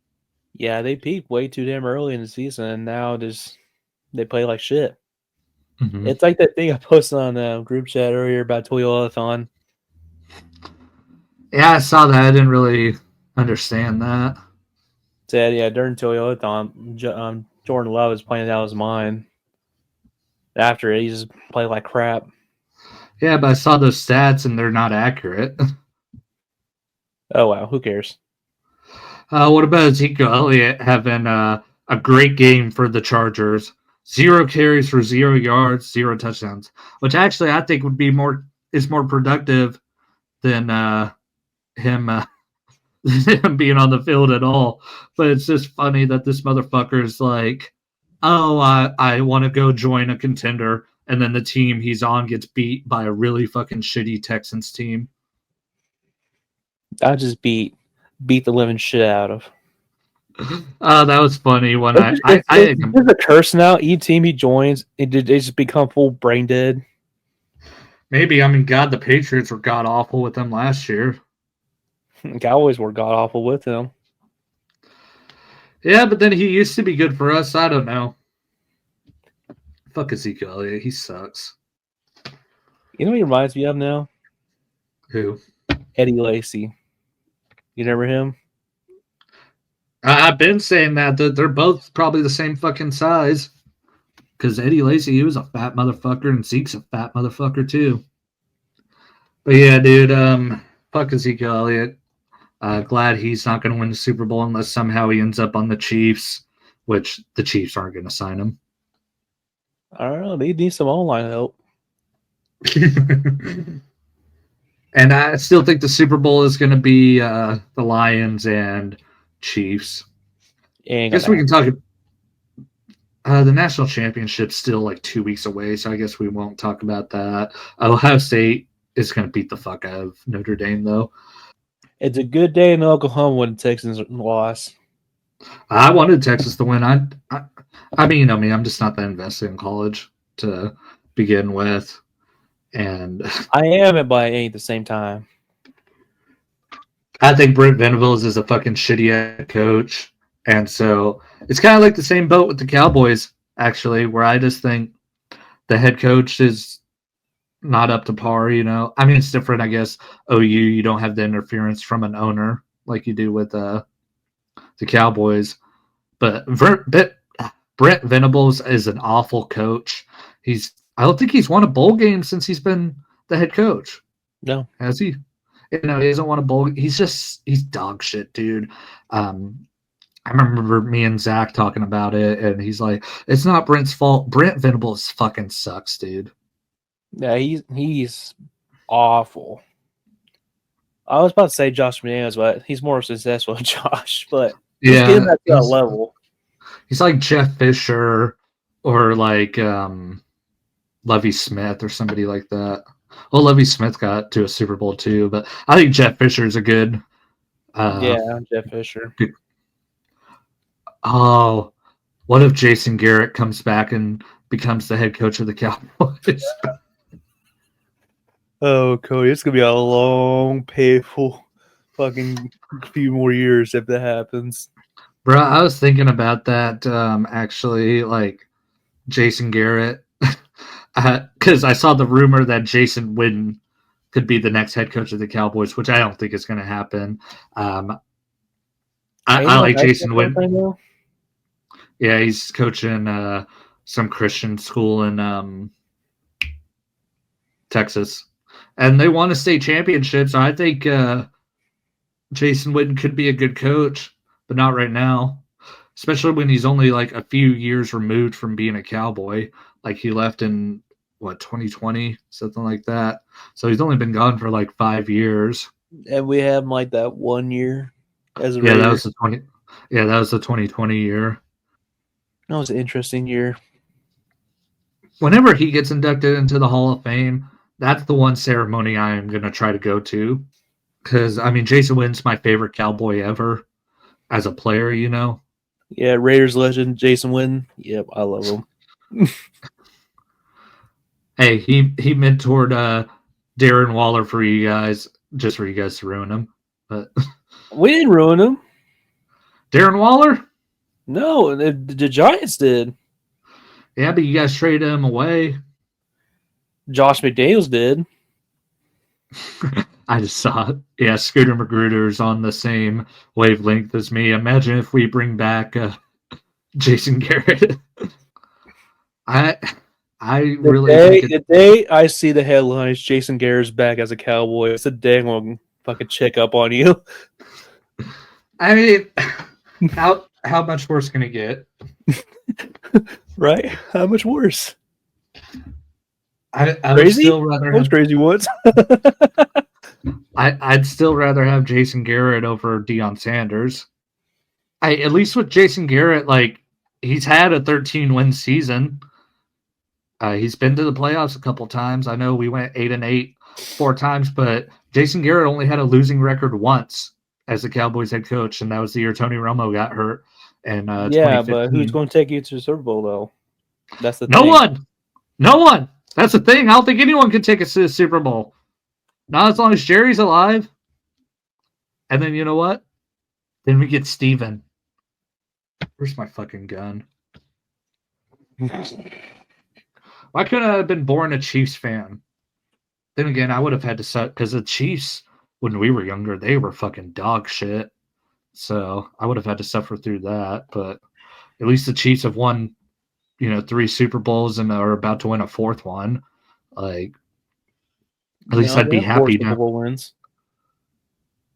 S2: Yeah, they peaked way too damn early in the season, and now they play like shit.
S1: Mm-hmm.
S2: It's like that thing I posted on the group chat earlier about Toyotathon.
S1: Yeah, I saw that. I didn't really understand that.
S2: Said, yeah, during Toyotathon, Jordan Love is playing out his mind. After it, he just played like crap.
S1: Yeah, but I saw those stats and they're not accurate.
S2: Oh, wow. Who cares?
S1: What about Ezekiel Elliott having a great game for the Chargers? 0 carries for 0 yards, 0 touchdowns, which actually I think would be more productive than him him being on the field at all. But it's just funny that this motherfucker's like, oh, I want to go join a contender, and then the team he's on gets beat by a really fucking shitty Texans team.
S2: I just beat the living shit out of.
S1: That was funny when
S2: It's just a curse now. Each team he joins, they just become full brain dead.
S1: maybe, I mean, God, the Patriots were god awful with them last year.
S2: Cowboys were god awful with him.
S1: Yeah, but then he used to be good for us. I don't know. Fuck Ezekiel Elliott. He sucks.
S2: You know what he reminds me of now?
S1: Who?
S2: Eddie Lacy. You remember him?
S1: I've been saying that they're both probably the same fucking size. Because Eddie Lacy, he was a fat motherfucker, and Zeke's a fat motherfucker too. But yeah, dude, fuck Ezekiel Elliott. Glad he's not going to win the Super Bowl unless somehow he ends up on the Chiefs, which the Chiefs aren't going to sign him.
S2: I don't know. They need some online help.
S1: And I still think the Super Bowl is going to be the Lions and Chiefs. I guess we can talk. The national championship's still like 2 weeks away, so I guess we won't talk about that. Ohio State is going to beat the fuck out of Notre Dame, though.
S2: It's a good day in Oklahoma when the Texans lost.
S1: I wanted Texas to win. I mean, I'm just not that invested in college to begin with, and
S2: I am, but I ain't at the same time.
S1: I think Brent Venables is a fucking shitty head coach, and so it's kind of like the same boat with the Cowboys, actually, where I just think the head coach is not up to par. I mean, it's different, I guess. OU, you don't have the interference from an owner like you do with the Cowboys, but Brent Venables is an awful coach. I don't think he's won a bowl game since he's been the head coach.
S2: No,
S1: has he? He hasn't won a bowl. He's dog shit, dude. I remember me and Zach talking about it, and he's like, "It's not Brent's fault. Brent Venables fucking sucks, dude."
S2: Yeah, he's awful. I was about to say Josh McDaniels, but he's more successful than Josh. But he's getting that to that level.
S1: He's like Jeff Fisher or like Lovie Smith or somebody like that. Well, Lovie Smith got to a Super Bowl too, but I think Jeff Fisher is a good.
S2: Jeff Fisher.
S1: Good. Oh, what if Jason Garrett comes back and becomes the head coach of the Cowboys?
S2: Oh, Cody, it's gonna be a long, painful, fucking few more years if that happens.
S1: Bro, I was thinking about that actually, like Jason Garrett, because I saw the rumor that Jason Witten could be the next head coach of the Cowboys, which I don't think is going to happen. I like Jason Witten. Yeah, he's coaching some Christian school in Texas, and they won a state championship. So I think Jason Witten could be a good coach, but not right now, especially when he's only like a few years removed from being a Cowboy. Like he left in 2020, something like that. So he's only been gone for like 5 years.
S2: And we have like that 1 year as a
S1: That was the 20. Yeah, that was the 2020 year.
S2: That was an interesting year.
S1: Whenever he gets inducted into the Hall of Fame, That's the one ceremony I am going to try to go to. Because, I mean, Jason Witten's my favorite Cowboy ever as a player, you know?
S2: Yeah, Raiders legend Jason Witten. Yep, I love him.
S1: Hey, he mentored Darren Waller for you guys, just for you guys to ruin him. But
S2: We didn't ruin him.
S1: Darren Waller?
S2: No, the Giants did.
S1: Yeah, but you guys traded him away.
S2: Josh McDaniels did.
S1: I just saw it. Yeah, Scooter Magruder's on the same wavelength as me. Imagine if we bring back Jason Garrett. I really think
S2: The day I see the headlines, Jason Garrett's back as a Cowboy, it's the day I'm going to fucking check up on you.
S1: I mean, how much worse can it get?
S2: Right? How much worse?
S1: I would still rather
S2: Those
S1: have
S2: crazy ones.
S1: I'd still rather have Jason Garrett over Deion Sanders. At least with Jason Garrett, like he's had a 13-win season. He's been to the playoffs a couple times. I know we went 8-8 4 times, but Jason Garrett only had a losing record once as the Cowboys head coach, and that was the year Tony Romo got hurt. And
S2: yeah, but who's going to take you to the Super Bowl though? That's the
S1: no
S2: thing.
S1: No one. That's the thing. I don't think anyone can take us to the Super Bowl. Not as long as Jerry's alive. And then you know what? Then we get Steven. Where's my fucking gun? Why couldn't I have been born a Chiefs fan? Then again, I would have had to set because the Chiefs, when we were younger, they were fucking dog shit. So I would have had to suffer through that. But at least the Chiefs have won, 3 Super Bowls and are about to win a 4th one. Like, at least I'd be happy
S2: Super
S1: now.
S2: Bowl wins.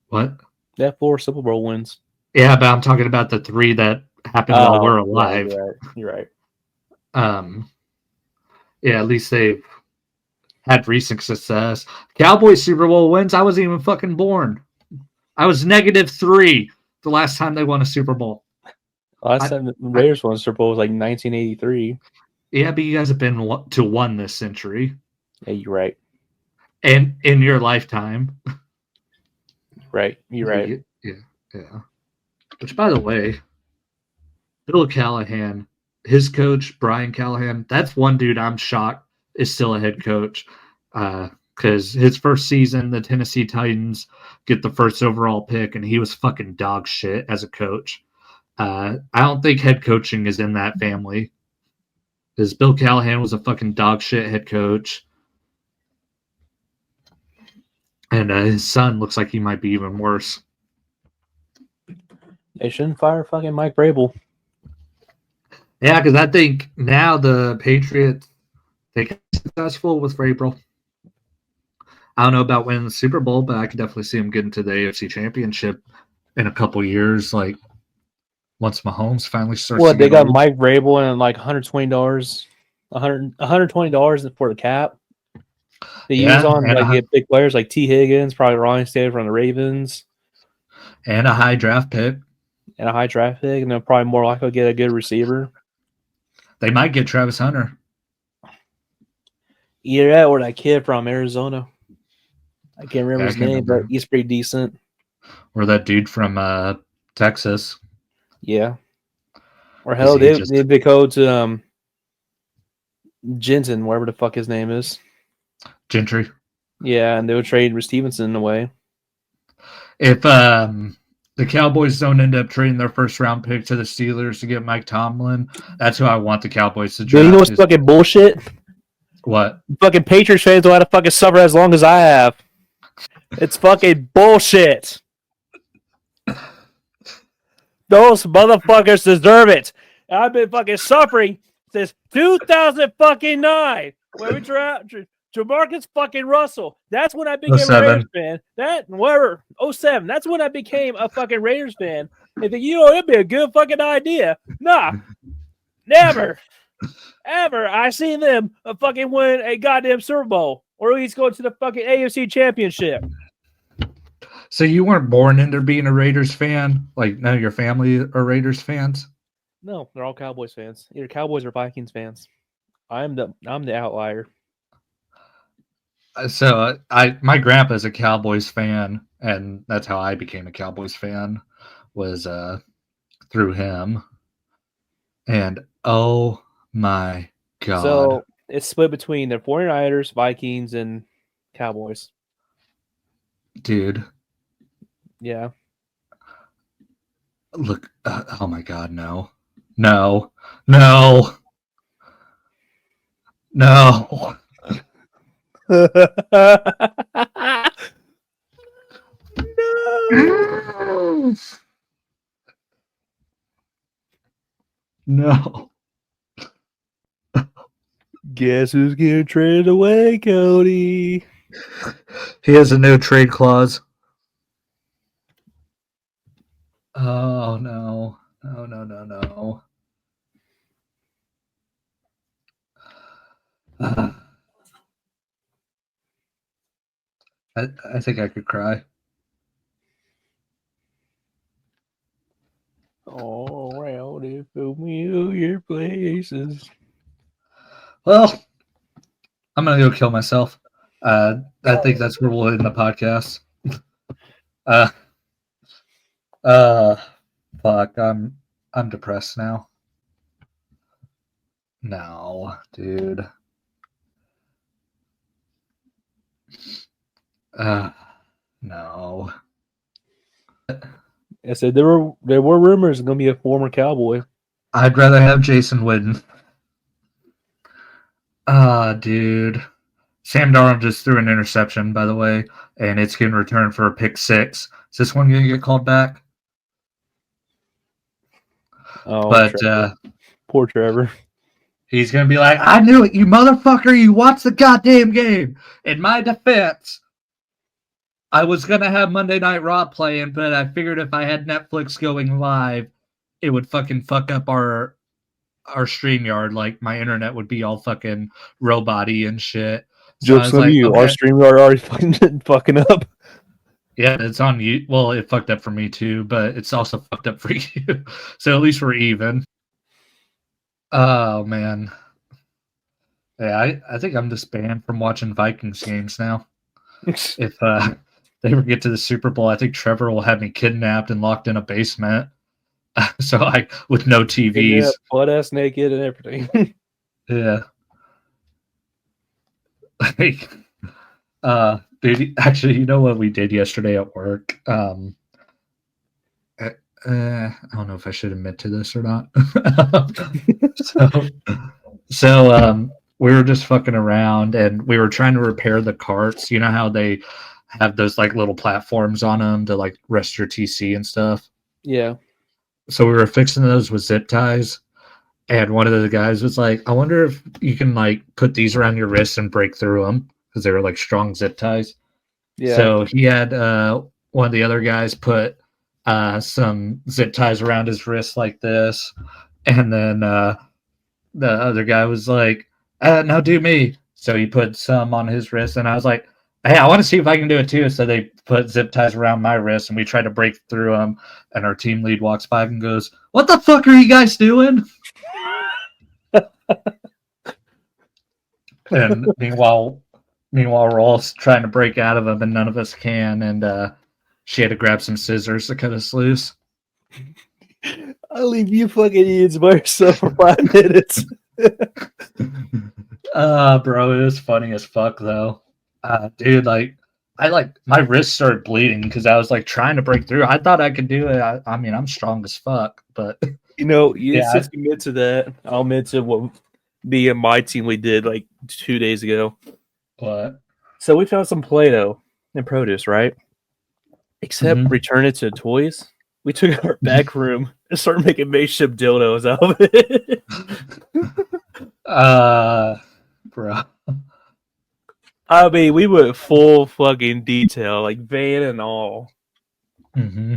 S1: What?
S2: They have 4 Super Bowl wins.
S1: Yeah, but I'm talking about the 3 that happened while we're alive.
S2: Yeah, you're right.
S1: Yeah, at least they've had recent success. Cowboys Super Bowl wins. I wasn't even fucking born. I was -3 the last time they won a Super Bowl.
S2: Last time the Raiders won a Super Bowl was like 1983.
S1: Yeah, but you guys have been to 1 this century.
S2: Yeah, you're right.
S1: And in your lifetime.
S2: Right, you're right.
S1: Yeah. Which, by the way, Bill Callahan, his coach, Brian Callahan, that's one dude I'm shocked is still a head coach. Because his first season, the Tennessee Titans get the first overall pick, and he was fucking dog shit as a coach. I don't think head coaching is in that family. Because Bill Callahan was a fucking dog shit head coach. And his son looks like he might be even worse.
S2: They shouldn't fire fucking Mike Vrabel.
S1: Yeah, because I think now the Patriots, they can be successful with Vrabel. I don't know about winning the Super Bowl, but I could definitely see him getting to the AFC Championship in a couple years. Like once Mahomes finally starts.
S2: What they got old. Mike Vrabel and like $120, $120 for the cap. They use on like get big players like T. Higgins, probably Ryan Standard from the Ravens,
S1: and a high draft pick,
S2: and they're probably more likely to get a good receiver.
S1: They might get Travis Hunter.
S2: Either that or that kid from Arizona. I can't remember his name, but he's pretty decent.
S1: Or that dude from Texas.
S2: Yeah. Or hell, they go to Jensen, whatever the fuck his name is.
S1: Gentry.
S2: Yeah, and they would trade Stevenson away.
S1: If the Cowboys don't end up trading their first round pick to the Steelers to get Mike Tomlin, that's who I want the Cowboys to draft.
S2: You know what's fucking bullshit?
S1: What?
S2: Fucking Patriots fans don't have to fucking suffer as long as I have. It's fucking bullshit. Those motherfuckers deserve it. I've been fucking suffering since 2009 when we drafted Jamarcus fucking Russell. That's when I became a Raiders fan. 07. That's when I became a fucking Raiders fan. And think, it'd be a good fucking idea. Nah. Never. Ever I seen them fucking win a goddamn Super Bowl or at least go to the fucking AFC Championship.
S1: So you weren't born into being a Raiders fan? Like none of your family are Raiders fans?
S2: No, they're all Cowboys fans. Either Cowboys or Vikings fans. I'm the outlier.
S1: So my grandpa's a Cowboys fan, and that's how I became a Cowboys fan, was through him. And oh my god,
S2: So it's split between the 49ers, Vikings, and Cowboys.
S1: dude,
S2: Yeah.
S1: look! Oh my god, no, no, no, no,
S2: No.
S1: no.
S2: Guess who's getting traded away, Cody?
S1: He has a no trade clause. Oh no, no, no, no, no. I think I could cry.
S2: All around it, familiar places.
S1: Well, I'm gonna go kill myself. I think that's where we'll end the podcast. Uh, uh, fuck. I'm depressed now. No, dude. Uh, no.
S2: I said there were rumors it's gonna be a former Cowboy.
S1: I'd rather have Jason win. Dude. Sam Darnold just threw an interception, by the way, and it's getting returned for a pick 6. Is this one going to get called back?
S2: Oh,
S1: But
S2: Trevor. Poor Trevor.
S1: he's going to be like, I knew it, you motherfucker. You watched the goddamn game. In my defense, I was going to have Monday Night Raw playing, but I figured if I had Netflix going live, it would fucking fuck up our StreamYard. Like, my internet would be all fucking robot-y and shit. So
S2: Joke's on you.
S1: okay.
S2: Our StreamYard already fucking up.
S1: Yeah, it's on you. Well, it fucked up for me too, but it's also fucked up for you. So at least we're even. Oh man. Yeah, I think I'm just banned from watching Vikings games now. If they ever get to the Super Bowl, I think Trevor will have me kidnapped and locked in a basement. So I with no TVs.
S2: Butt ass naked and everything.
S1: Yeah. Like, dude, actually, you know what we did yesterday at work? I don't know if I should admit to this or not. so we were just fucking around and we were trying to repair the carts. You know how they have those like little platforms on them to like rest your TC and stuff?
S2: Yeah.
S1: So we were fixing those with zip ties. And one of the guys was like, I wonder if you can like put these around your wrists and break through them because they were like strong zip ties.
S2: Yeah.
S1: So he had one of the other guys put some zip ties around his wrist like this. And then the other guy was like, now do me. So he put some on his wrist. And I was like, hey, I want to see if I can do it too. So they put zip ties around my wrist and we tried to break through them. And our team lead walks by and goes, what the fuck are you guys doing? And meanwhile, we're all trying to break out of them and none of us can. And she had to grab some scissors to cut us loose.
S2: I'll leave you fucking idiots by yourself for 5 minutes.
S1: Bro, it was funny as fuck though. Dude, like my wrist started bleeding because I was like trying to break through. I thought I could do it. I mean, I'm strong as fuck, but
S2: Since you admit to that, I'll admit to what me and my team we did like 2 days ago.
S1: What?
S2: So we found some Play-Doh and produce, right? Except return it to toys. We took our back room and started making makeshift dildos out of it.
S1: Bro.
S2: I mean, we went full fucking detail, like van and all.
S1: Mm-hmm.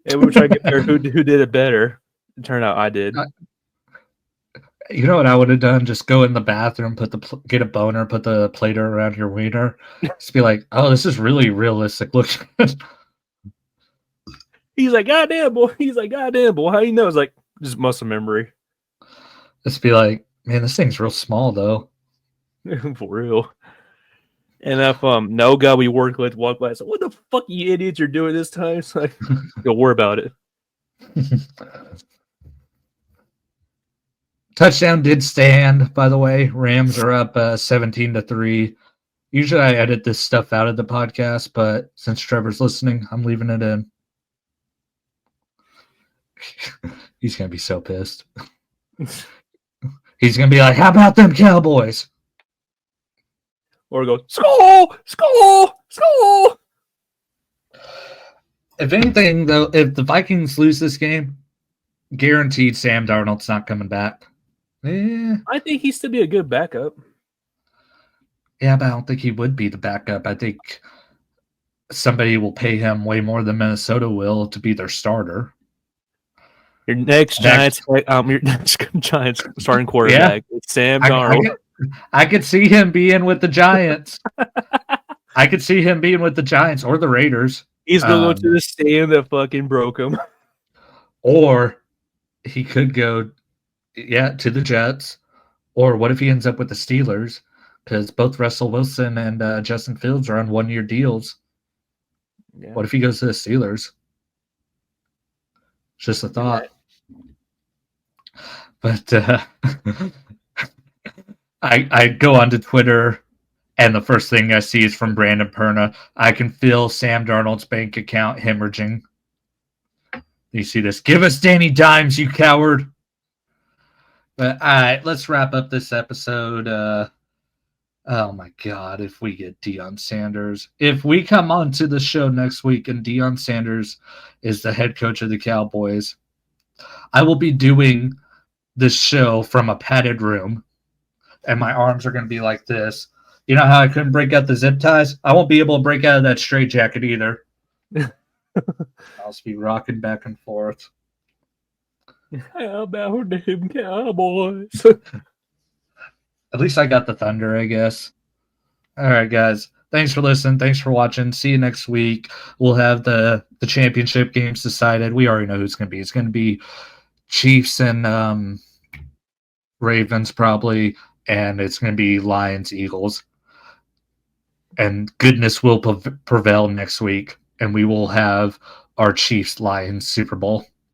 S2: And we were trying to compare who did it better. It turned out I did.
S1: You know what I would have done? Just go in the bathroom, get a boner, put the Play-Doh around your wiener. Just be like, oh, this is really realistic looking.
S2: He's like, goddamn, boy. How you know? It's like, just muscle memory.
S1: Just be like, man, this thing's real small, though.
S2: For real. And if no guy we work with walk by, so what the fuck you idiots are doing this time? It's like, don't worry about it.
S1: Touchdown did stand, by the way. Rams are up 17-3. Usually I edit this stuff out of the podcast, but since Trevor's listening, I'm leaving it in. He's going to be so pissed. He's going to be like, how about them Cowboys?
S2: Or go, score, score, score.
S1: If anything, though, if the Vikings lose this game, guaranteed Sam Darnold's not coming back.
S2: I think he'd still be a good backup.
S1: Yeah, but I don't think he would be the backup. I think somebody will pay him way more than Minnesota will to be their starter.
S2: Your next Giants starting quarterback, it's Sam Darnold.
S1: I could see him being with the Giants. I could see him being with the Giants or the Raiders.
S2: He's going to go to the stadium that fucking broke him.
S1: Or he could go, to the Jets. Or what if he ends up with the Steelers? Because both Russell Wilson and Justin Fields are on one-year deals. Yeah. What if he goes to the Steelers? Just a thought. But I go onto Twitter, and the first thing I see is from Brandon Perna. I can feel Sam Darnold's bank account hemorrhaging. You see this? Give us Danny Dimes, you coward. But all right, let's wrap up this episode. Oh my God, if we get Deion Sanders. If we come on to the show next week and Deion Sanders is the head coach of the Cowboys, I will be doing this show from a padded room, and my arms are going to be like this. You know how I couldn't break out the zip ties? I won't be able to break out of that straitjacket either. I'll just be rocking back and forth.
S2: How about them Cowboys?
S1: At least I got the thunder, I guess. All right, guys. Thanks for listening. Thanks for watching. See you next week. We'll have the championship games decided. We already know who it's going to be. It's going to be Chiefs and Ravens probably, and it's going to be Lions, Eagles. And goodness will prevail next week, and we will have our Chiefs-Lions Super Bowl.